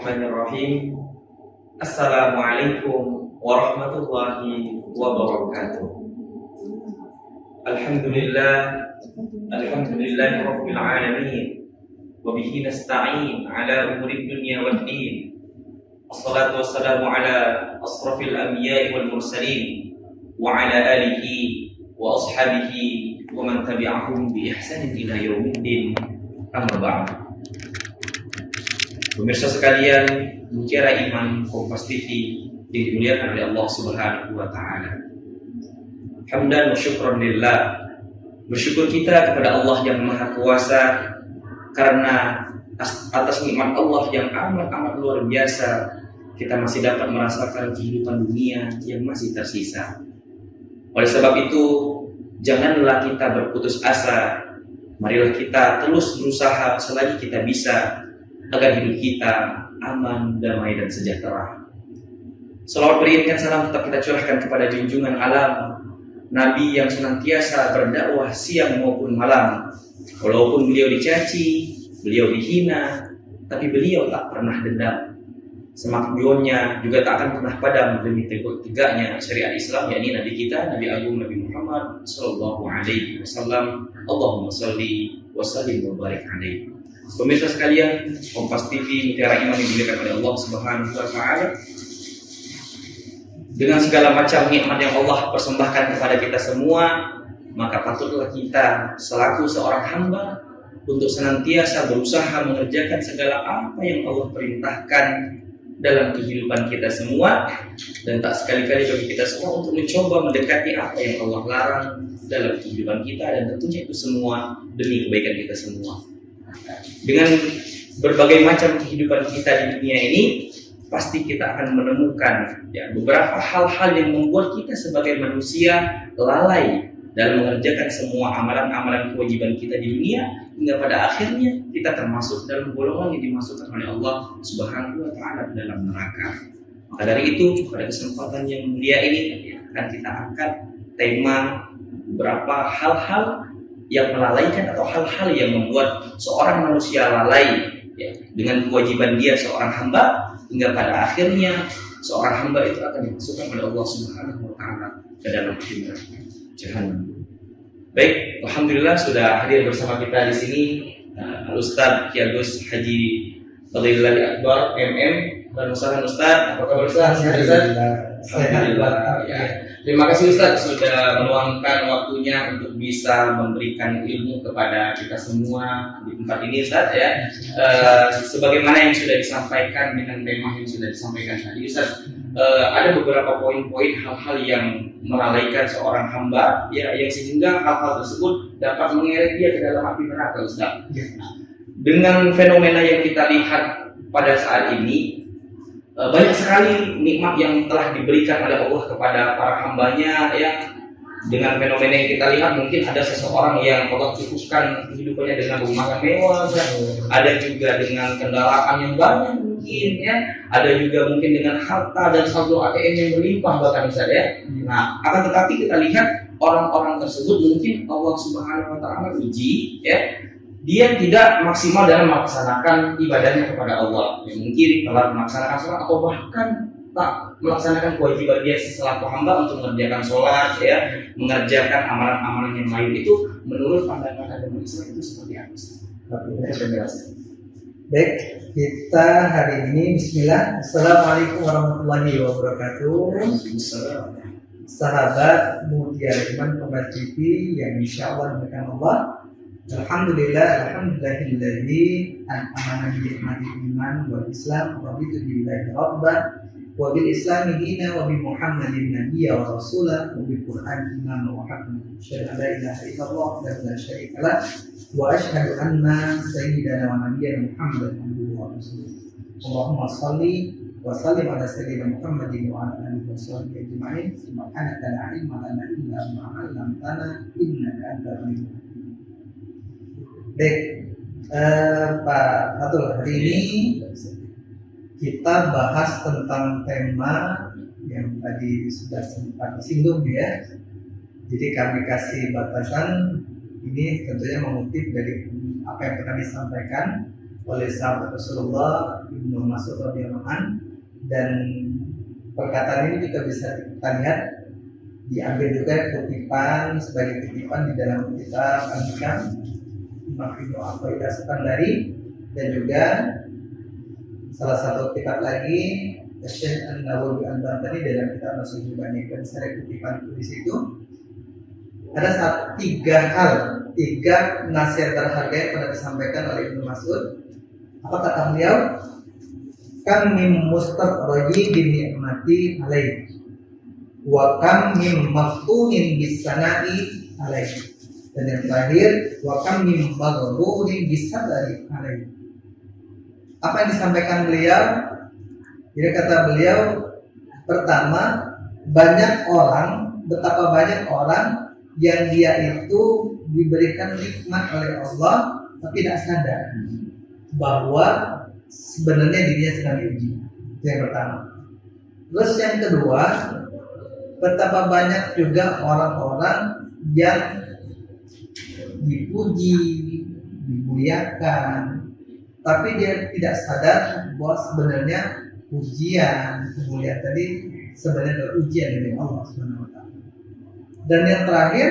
Bismillahirrahmanirrahim. Assalamualaikum warahmatullahi wabarakatuh. Alhamdulillahi rabbil alamin. Wa bihi nasta'in ala umuri dunya waddin. Wassalatu wassalamu ala asrafil anbiya'i wal mursalin wa ala alihi wa ashabihi wa man tabi'ahum bi ihsanin ila yaumiddin. Amma ba'd. Pemirsa sekalian, Mutiara Iman Kompas TV yang dimuliakan oleh Allah Subhanahu wa taala. Hamdan wa syukran lillah. Bersyukur kita kepada Allah yang Maha Kuasa karena atas nikmat Allah yang amat luar biasa kita masih dapat merasakan kehidupan dunia yang masih tersisa. Oleh sebab itu, janganlah kita berputus asa. Marilah kita terus berusaha selagi kita bisa agar hidup kita aman, damai, dan sejahtera. Salawat berikan salam tetap kita curahkan kepada junjungan alam, Nabi yang senantiasa berdakwah siang maupun malam. Walaupun beliau dicaci, beliau dihina, tapi beliau tak pernah dendam. Semakjuannya juga tak akan pernah padam demi tegaknya syariat Islam, yakni Nabi kita, Nabi Agung Nabi Muhammad Sallallahu Alaihi Wasallam. Allahumma salli wa sallim wa barik alaihi. Pemirsa sekalian, Kompas TV Mutiara Iman yang dimuliakan oleh Allah Subhanahu wa taala. Dengan segala macam nikmat yang Allah persembahkan kepada kita semua, maka patutlah kita selaku seorang hamba untuk senantiasa berusaha mengerjakan segala apa yang Allah perintahkan dalam kehidupan kita semua, dan tak sekali-kali bagi kita semua untuk mencoba mendekati apa yang Allah larang dalam kehidupan kita, dan tentunya itu semua demi kebaikan kita semua. Dengan berbagai macam kehidupan kita di dunia ini, pasti kita akan menemukan beberapa hal-hal yang membuat kita sebagai manusia lalai dalam mengerjakan semua amalan-amalan kewajiban kita di dunia, hingga pada akhirnya kita termasuk dalam golongan yang dimasukkan oleh Allah Subhanahu wa taala dalam neraka. Maka dari itu, pada kesempatan yang mulia ini akan kita angkat tema beberapa hal-hal yang melalaikan atau hal-hal yang membuat seorang manusia lalai dengan kewajiban dia seorang hamba, hingga pada akhirnya seorang hamba itu akan dimasukkan oleh Allah Subhanahu wa taala ke dalam neraka Jahannam. Baik, alhamdulillah sudah hadir bersama kita di sini Al-Ustaz Kiagus Haji Fadlillahi Akbar MM. Selamat Ustaz, apa kabar Ustaz? Alhamdulillah. Ya. Terima kasih Ustaz sudah meluangkan waktunya untuk bisa memberikan ilmu kepada kita semua di tempat ini Ustaz ya. Sebagaimana yang sudah disampaikan dengan tema yang sudah disampaikan tadi Ustaz, ada beberapa poin-poin hal-hal yang melalaikan seorang hamba ya, yang sehingga hal-hal tersebut dapat mengerek dia ke dalam api neraka Ustaz. Dengan fenomena yang kita lihat pada saat ini, banyak sekali nikmat yang telah diberikan oleh Allah kepada para hambanya ya. Dengan fenomena yang kita lihat, mungkin ada seseorang yang Allah cukupkan kehidupannya dengan rumah yang mewah ya. Ada juga dengan kendaraan yang banyak mungkin ya. Ada juga mungkin dengan harta dan saldo ATM yang berlimpah bahkan Ustaz ya. Nah, akan tetapi kita lihat orang-orang tersebut mungkin Allah Subhanahu wa taala uji ya. Dia tidak maksimal dalam melaksanakan ibadahnya kepada Allah. Ya, mungkin telah melaksanakan sholat atau bahkan tak melaksanakan kewajiban dia selaku hamba untuk mengerjakan sholat, ya, mengerjakan amalan-amalan yang lain. Itu menurut pandangan agama Islam itu seperti apa? Baik, kita hari ini Bismillah. Assalamualaikum warahmatullahi wabarakatuh. Sahabat Mutiara Iman Kompas TV yang insya Allah dimuliakan Allah. Alhamdulillahilladzi an'amana bi ni'matil iman wal Islam wa bi billahi rabban wa bil islami dina wa bi Muhammadin nabiyya wa rasula wa bil Qur'an imama wa hakama. Asyhadu an la ilaha illallah wa la syarika lah wa asyhadu anna sayyidana wa nabiyyana Muhammadan abduhu wa rasuluh. Allahumma shalli wa sallim ala sayyidina Muhammadin wa ala alihi wa sahbihi ajma'in. Subhanaka la ilma lana illa ma 'allamtana innaka antal alimul hakim. Baik, Pak Fatul, hari ini kita bahas tentang tema yang tadi sudah sempat disinggung ya. Jadi kami kasih batasan ini tentunya mengutip dari apa yang pernah disampaikan oleh sahabat Rasulullah Ibnu Mas'ud radhiyallahu anhu, dan perkataan ini juga bisa kita lihat diambil juga kutipan sebagai kutipan di dalam kitab Al-Hikam Imam Ibnu Athaillah Sekandari, dan juga salah satu kitab lagi Syekh An-Nawawi Al-Bantani dalam kitab Nasihat Banyak. Dan saya kutipan di situ ada tiga nasihat berharga yang pernah disampaikan oleh Ibnu Mas'ud. Apa kata beliau? Kam mim mustaqraji bi ni'mati alaih wa kam mim maftunin bis sana'i alaih. Dan yang terakhir, wa kam mim maghrurin bis sabri alaih. Apa yang disampaikan beliau? Jadi kata beliau, pertama, betapa banyak orang yang dia itu diberikan nikmat oleh Allah tapi tidak sadar bahwa sebenarnya dirinya sedang diuji. Itu yang pertama. Terus yang kedua, betapa banyak juga orang-orang yang dipuji, dimuliakan, tapi dia tidak sadar bahwa sebenarnya ujian, kemuliaan tadi sebenarnya adalah ujian dari Allah Subhanahu wa taala. Dan yang terakhir,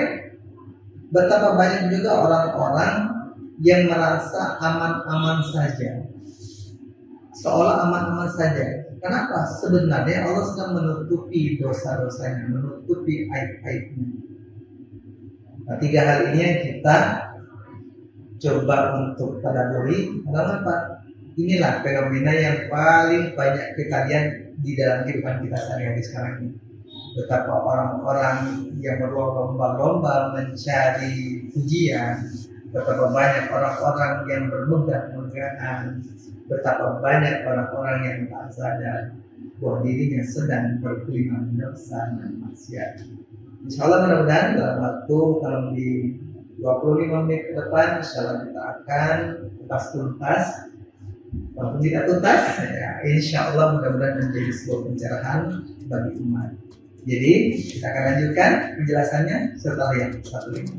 betapa banyak juga orang-orang yang merasa aman-aman saja, seolah aman-aman saja. Kenapa? Sebenarnya Allah sedang menutupi dosa-dosanya, menutupi aib-aibnya. Nah, tiga hal ini yang kita coba untuk tadabburi. Kenapa? Inilah fenomena yang paling banyak kita lihat di dalam kehidupan kita sehari-hari sekarang ini. Betapa orang-orang yang berlomba-lomba mencari pujian, betapa banyak orang-orang yang bermegah-megahan, betapa banyak orang-orang yang tak sadar bahwa dirinya sedang berkeliling dosa dan maksiat. Insya Allah mudah-mudahan dalam waktu kurang lebih 25 menit ke depan, insya Allah kita akan kupas tuntas. Walaupun tidak tuntas, ya, insya Allah mudah-mudahan menjadi sebuah pencerahan bagi umat. Jadi kita akan lanjutkan penjelasannya setelah yang satu ini.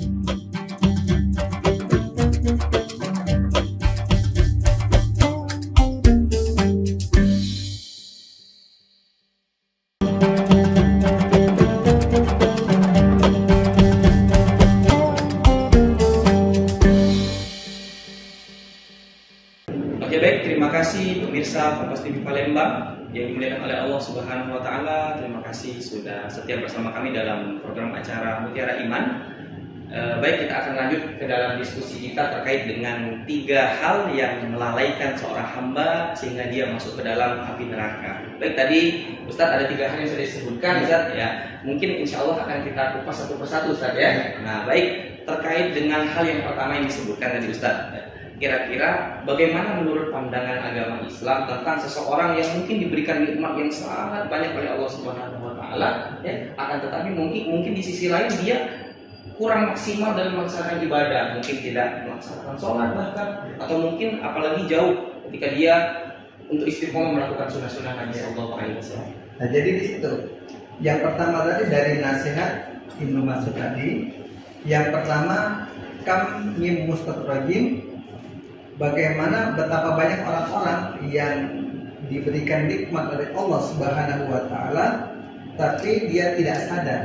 Oke, baik, terima kasih pemirsa Kompas TV Palembang yang dimuliakan oleh Allah Subhanahu wa taala. Terima kasih sudah setia bersama kami dalam program acara Mutiara Iman. Baik, kita akan lanjut ke dalam diskusi kita terkait dengan 3 hal yang melalaikan seorang hamba sehingga dia masuk ke dalam api neraka. Baik, tadi Ustadz ada 3 hal yang sudah disebutkan, Ustadz ya. Mungkin insya Allah akan kita kupas satu persatu, Ustadz ya. Nah, baik, terkait dengan hal yang pertama yang disebutkan tadi, Ustadz. Kira-kira bagaimana menurut pandangan agama Islam tentang seseorang yang mungkin diberikan nikmat yang sangat banyak oleh Allah Subhanahu wa taala, ya, akan tetapi mungkin di sisi lain dia kurang maksimal dalam melaksanakan ibadah, mungkin tidak melaksanakan sholat bahkan, atau mungkin apalagi jauh ketika dia untuk istiqomah melakukan sunnah-sunnah Nabi Sallallahu Alaihi Wasallam. Nah, jadi di situ yang pertama tadi dari nasihat Ibnu Mas'ud tadi, yang pertama kam mim mustaqrajim, bagaimana betapa banyak orang-orang yang diberikan nikmat oleh Allah Subhanahu wa taala tapi dia tidak sadar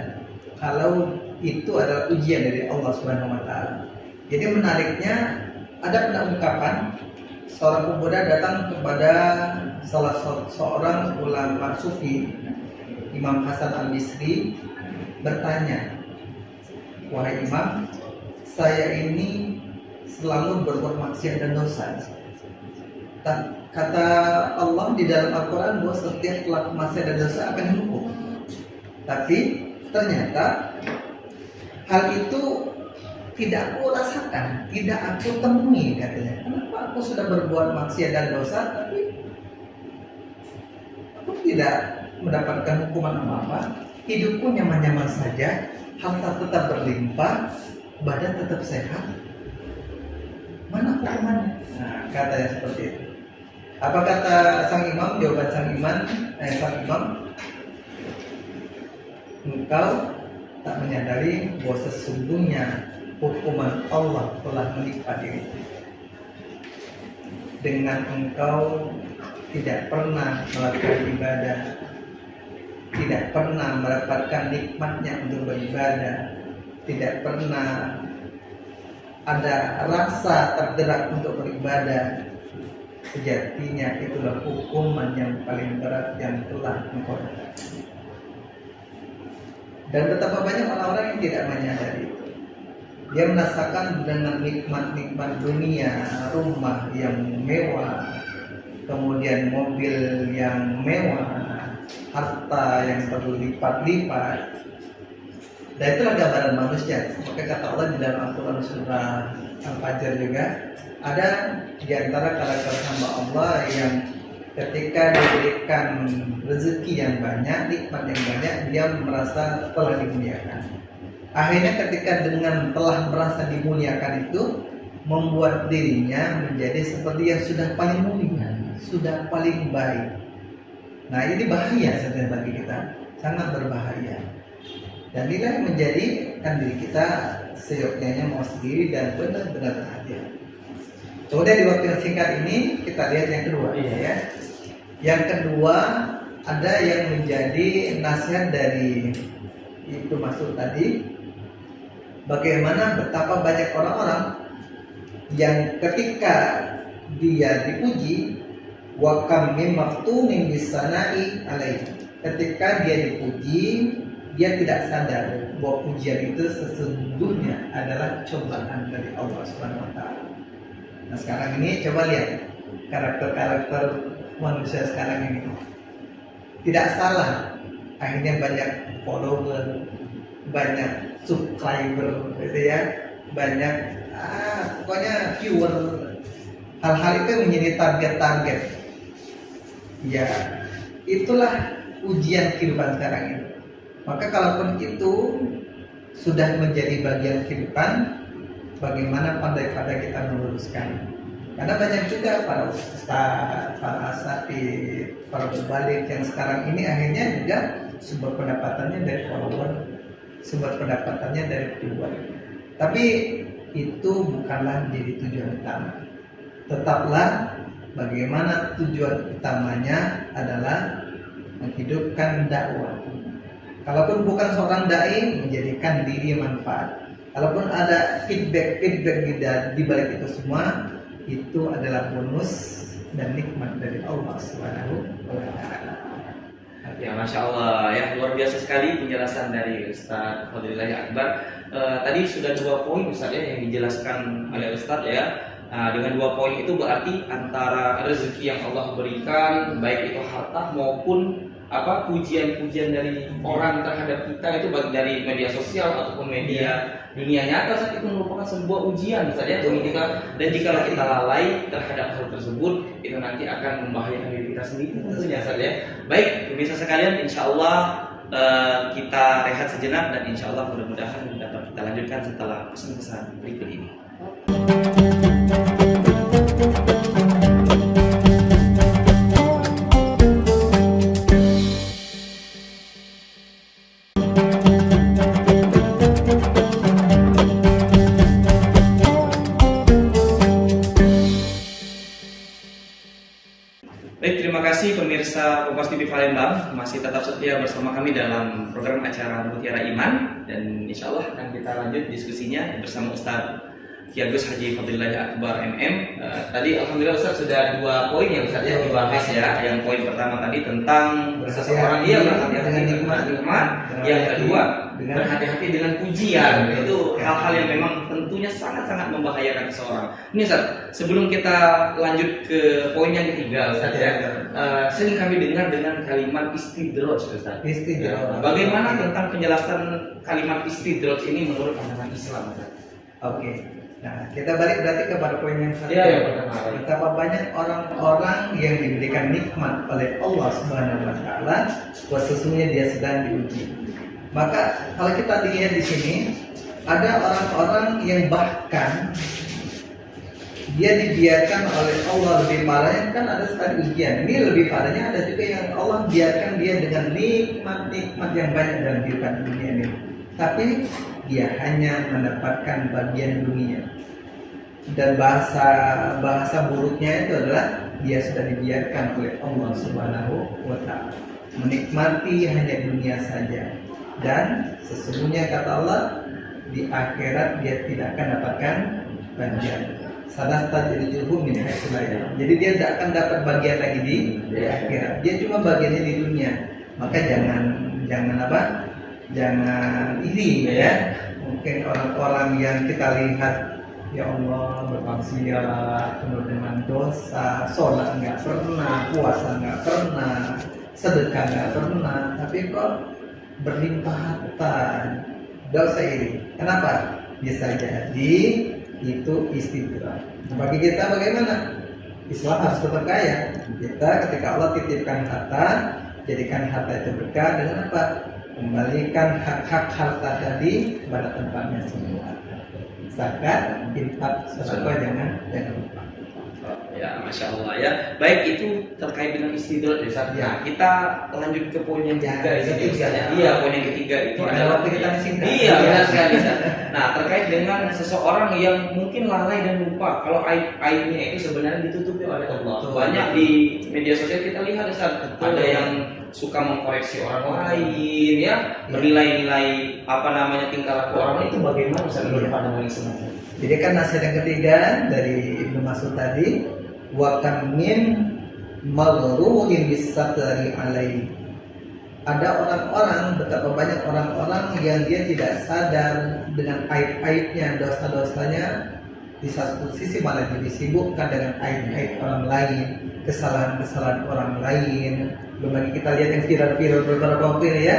kalau itu adalah ujian dari Allah Subhanahu wa taala. Jadi menariknya ada ungkapan seorang pemuda datang kepada salah seorang ulama sufi, Imam Hasan Al-Bisri, bertanya, "Wahai Imam, saya ini selalu berbuat maksiat dan dosa. Kata Allah di dalam Al-Quran bahwa setiap pelaku maksiat dan dosa akan dihukum. Tapi ternyata hal itu tidak aku rasakan, tidak aku temui," katanya. "Kenapa aku sudah berbuat maksiat dan dosa tapi aku tidak mendapatkan hukuman apa-apa? Hidupku nyaman-nyaman saja, harta tetap berlimpah, badan tetap sehat. Mana hukumannya?" Nah, katanya seperti itu. Apa kata sang imam? Jawaban sang imam, "Engkau tak menyadari bahwa sesungguhnya hukuman Allah telah menimpa dirimu." dengan engkau tidak pernah melakukan ibadah, tidak pernah mendapatkan nikmatnya untuk beribadah, tidak pernah ada rasa tergerak untuk beribadah, sejatinya itulah hukuman yang paling berat yang telah engkau dapatkan. Dan betapa banyak orang-orang yang tidak menyadari itu. Dia merasakan dengan nikmat-nikmat dunia, rumah yang mewah, kemudian mobil yang mewah, harta yang berlipat-lipat. Dan itulah gambaran manusia. Maka kata Allah di dalam Al-Quran surah Al-Fajr juga, ada di antara karakter hamba Allah yang ketika diberikan rezeki yang banyak, nikmat yang banyak, dia merasa telah dimuliakan. Akhirnya ketika dengan telah merasa dimuliakan itu, membuat dirinya menjadi seperti yang sudah paling mulia, sudah paling baik. Nah, ini bahaya sebenarnya bagi kita, sangat berbahaya. Dan inilah yang menjadikan diri kita seyogyanya mau sendiri dan benar-benar hati-hati. Kemudian di waktu yang singkat ini kita lihat yang kedua, ya. Yang kedua, ada yang menjadi nasihat dari itu maksud tadi, bagaimana betapa banyak orang-orang yang ketika dia dipuji, wa kam min maftunin bisana'i alaihi, ketika dia dipuji, dia tidak sadar bahwa pujian itu sesungguhnya adalah cobaan dari Allah Subhanahu wa taala. Nah, sekarang ini coba lihat karakter-karakter manusia sekarang ini. Tidak salah, akhirnya banyak follower, banyak subscriber, gitu ya, banyak pokoknya viewer. Hal-hal itu menjadi target-target. Ya, itulah ujian kehidupan sekarang ini. Maka kalaupun itu sudah menjadi bagian kehidupan, bagaimana pandai-pandai kita meluruskan? Karena banyak juga para ustaz, para asatidz, para pembalik yang sekarang ini akhirnya juga sumber pendapatannya dari follower, sumber pendapatannya dari viewer. Tapi itu bukanlah menjadi tujuan utama. Tetaplah bagaimana tujuan utamanya adalah menghidupkan dakwah. Kalaupun bukan seorang dai, menjadikan diri manfaat. Kalaupun ada feedback di balik itu semua, itu adalah bonus dan nikmat dari Allah Subhanahu wa taala. Ya, Masya Allah, ya, luar biasa sekali penjelasan dari Ustaz Fadlillahi Akbar. Tadi sudah 2 poin Ustaz ya yang dijelaskan oleh Ustaz ya. Dengan 2 poin itu berarti antara rezeki yang Allah berikan, baik itu harta maupun pujian-pujian dari orang terhadap kita, itu baik dari media sosial ataupun media dunia nyata, saat itu merupakan sebuah ujian saja bagi kita. Dan jika kita lalai terhadap hal tersebut, itu nanti akan membahayakan diri kita sendiri tentunya saja. Baik, pemirsa sekalian, insya Allah kita rehat sejenak dan insya Allah mudah-mudahan dapat kita lanjutkan setelah pesan-pesan berikut ini. Pemirsa Kompas TV Palembang masih tetap setia bersama kami dalam program acara Mutiara Iman, dan insya Allah akan kita lanjut diskusinya bersama Ustaz Kiai Agus Haji Fadlillahi Akbar MM. Tadi alhamdulillah Ustaz sudah 2 poin yang Ustaz ya dibahas ya. Yang poin pertama tadi tentang seseorang berhati-hati dengan nikmat, yang kedua berhati-hati dengan pujian. Itu hal-hal yang memang tentunya sangat-sangat membahayakan seseorang. Ini Ustaz, sebelum kita lanjut ke poin yang ketiga Ustaz ya, sering kami dengar dengan kalimat istidraj Ustaz. Istidraj. Bagaimana tentang penjelasan kalimat istidraj ini menurut pandangan Islam Ustaz? Oke. Nah, kita balik berarti kepada poin yang satu. Betapa banyak orang-orang yang diberikan nikmat oleh Allah Subhanahu wa taala, sesungguhnya dia sedang diuji. Maka kalau kita lihat di sini, ada orang-orang yang bahkan dia dibiarkan oleh Allah, lebih parahnya kan ada sekali ujian. Ini lebih parahnya ada juga yang Allah biarkan dia dengan nikmat-nikmat yang banyak dalam kehidupan dunia ini. Tapi dia hanya mendapatkan bagian dunia. dan bahasa buruknya itu adalah dia sudah dibiarkan oleh Allah Subhanahu wa Ta'ala, menikmati hanya dunia saja, dan sesungguhnya kata Allah di akhirat dia tidak akan dapatkan bagian. Sanastajrijuhum min haitsu la ya'lamun. Jadi dia tidak akan dapat bagian lagi di akhirat. Dia cuma bagiannya di dunia. Maka jangan apa? Jangan iri ya. Mungkin orang-orang yang kita lihat, ya Allah, bermaksiat, penuh dengan dosa, sholat nggak pernah, puasa nggak pernah, sedekah nggak pernah, tapi kok berlimpah harta. Nggak usah iri. Kenapa? Bisa jadi itu istidraj. Bagi kita bagaimana? Islam harus tetap kaya. Kita ketika Allah titipkan harta, jadikan harta itu berkah dengan apa? Kembalikan hak-hak harta tadi pada tempatnya semua. Zakat, infak, sedekah jangan lupa. Ya, masya Allah ya. Baik, itu terkait dengan istidraj ya. Nah, kita lanjut ke poin yang ketiga. Iya, poin yang ketiga itu adalah waktu kita singkat. Iya, benar sekali. Nah, terkait dengan seseorang yang mungkin lalai dan lupa kalau aibnya itu sebenarnya ditutupi oleh Allah. Banyak di media sosial kita lihat, Ustaz, ada yang suka mengkoreksi orang lain ya, menilai-nilai tingkah laku orang lain. Itu bagaimana Ustaz menurut pandangan Islam? Jadi kan nasihat yang ketiga dari Ibnu Mas'ud tadi, wa kam min maghrurin bisatri alaihi. Ada orang-orang, betapa banyak orang-orang yang dia tidak sadar dengan aib-aibnya, dosa-dosanya, di satu sisi malah jadi sibukkan dengan aib-aib orang lain, kesalahan-kesalahan orang lain. Belum lagi kita lihat yang viral-viral beberapa waktu ini ya,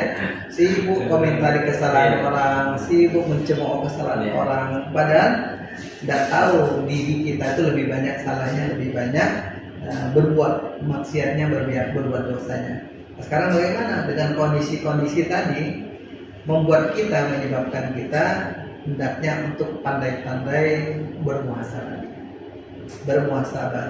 sibuk komentari kesalahan orang, sibuk mencemooh kesalahan orang, padahal tidak tahu diri kita itu lebih banyak salahnya, lebih banyak berbuat maksiatnya, berbuat dosanya. Nah, sekarang bagaimana dengan kondisi-kondisi tadi membuat kita, menyebabkan kita hendaknya untuk pandai-pandai bermuhasabah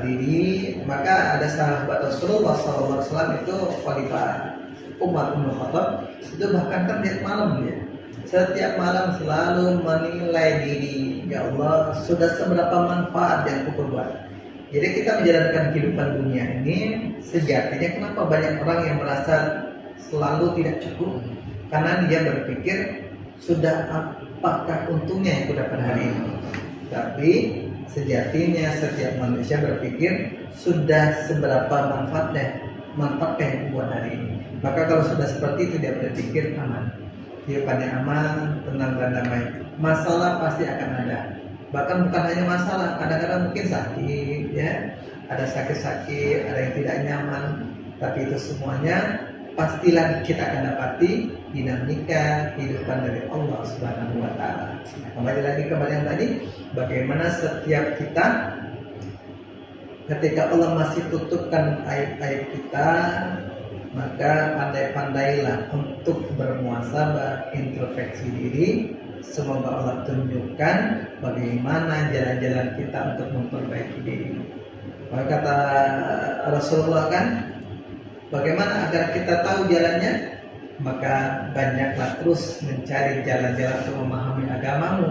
diri. Maka ada sahabat Rasulullah SAW itu Khalifah Umar bin Khattab, itu bahkan kan tiap malam dia, setiap malam selalu menilai diri, ya Allah, sudah seberapa manfaat yang aku perbuat. Jadi kita menjalankan kehidupan dunia ini, sejatinya kenapa banyak orang yang merasa selalu tidak cukup, karena dia berpikir sudah apakah untungnya yang aku dapat hari ini. Tapi sejatinya setiap manusia berpikir sudah seberapa manfaatnya yang buat hari ini. Maka kalau sudah seperti itu dia berpikir aman, kehidupannya aman, tenang dan damai. Masalah pasti akan ada. Bahkan bukan hanya masalah, kadang-kadang mungkin sakit ya, ada sakit-sakit, ada yang tidak nyaman. Tapi itu semuanya pastilah kita akan dapati dinamika kehidupan dari Allah Subhanahu wa Ta'ala. Kembali lagi kepada yang tadi, bagaimana setiap kita ketika Allah masih tutupkan aib-aib kita, maka pandai-pandailah untuk bermuhasabah, introspeksi diri. Semoga Allah tunjukkan bagaimana jalan-jalan kita untuk memperbaiki diri. Maka kata Rasulullah kan, bagaimana agar kita tahu jalannya? Maka banyaklah terus mencari jalan-jalan untuk memahami agamamu.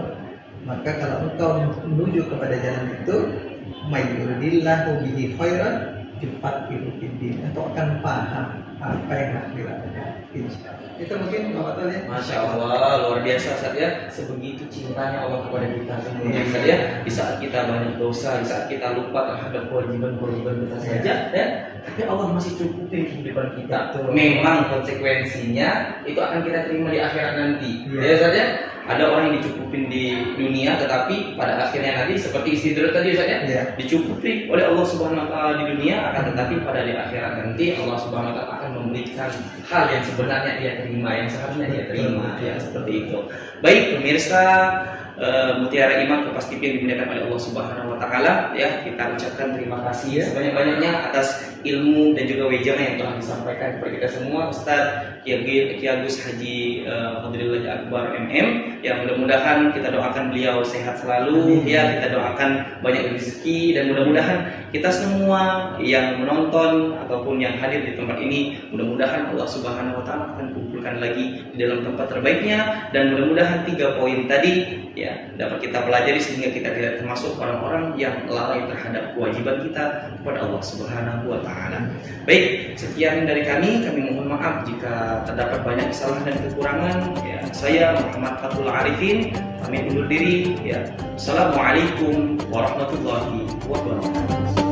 Maka kalau engkau menuju kepada jalan itu, mayyuridillahu bihi khairan yufaqihu fiddin, engkau akan paham apa yang harus dilakukan. Insyaallah. Itu mungkin Bapak tahu ya. Masya Allah, luar biasa Ustaz ya. Sebegitu cintanya Allah kepada kita semuanya Ustaz ya. Di saat kita banyak dosa, di saat kita lupa terhadap kewajiban kita saja ya, tapi Allah masih cukupin kehidupan kita. Memang konsekuensinya itu akan kita terima di akhirat nanti. Ya Ustaz ya. Ada orang yang dicukupin di dunia, tetapi pada akhirnya nanti seperti istidraj tadi Ustaz ya, dicukupi oleh Allah Subhanahu wa Ta'ala di dunia, akan tetapi pada di akhirat nanti Allah Subhanahu wa Ta'ala akan memberikan hal yang sebenarnya dia terima, yang seharusnya dia terima, ya seperti itu. Baik pemirsa Mutiara Iman Kompas TV yang dimuliakan oleh Allah Subhanahu wa Ta'ala ya, kita ucapkan terima kasih sebanyak-banyaknya atas ilmu dan juga wejangan yang telah disampaikan kepada kita semua Ustaz Ki Agus Haji Fadlillah Akbar MM. Ya, mudah-mudahan kita doakan beliau sehat selalu. Ya, kita doakan banyak rezeki, dan mudah-mudahan kita semua yang menonton ataupun yang hadir di tempat ini, mudah-mudahan Allah Subhanahu wa Ta'ala akan dikumpulkan lagi di dalam tempat terbaiknya, dan mudah-mudahan 3 poin tadi ya dapat kita pelajari sehingga kita tidak termasuk orang-orang yang lalai terhadap kewajiban kita kepada Allah Subhanahu wa taala. Baik, sekian dari kami mohon maaf jika terdapat banyak kesalahan dan kekurangan. Ya, saya Muhammad Fathul Arifin pamit undur diri ya. Assalamualaikum warahmatullahi wabarakatuh.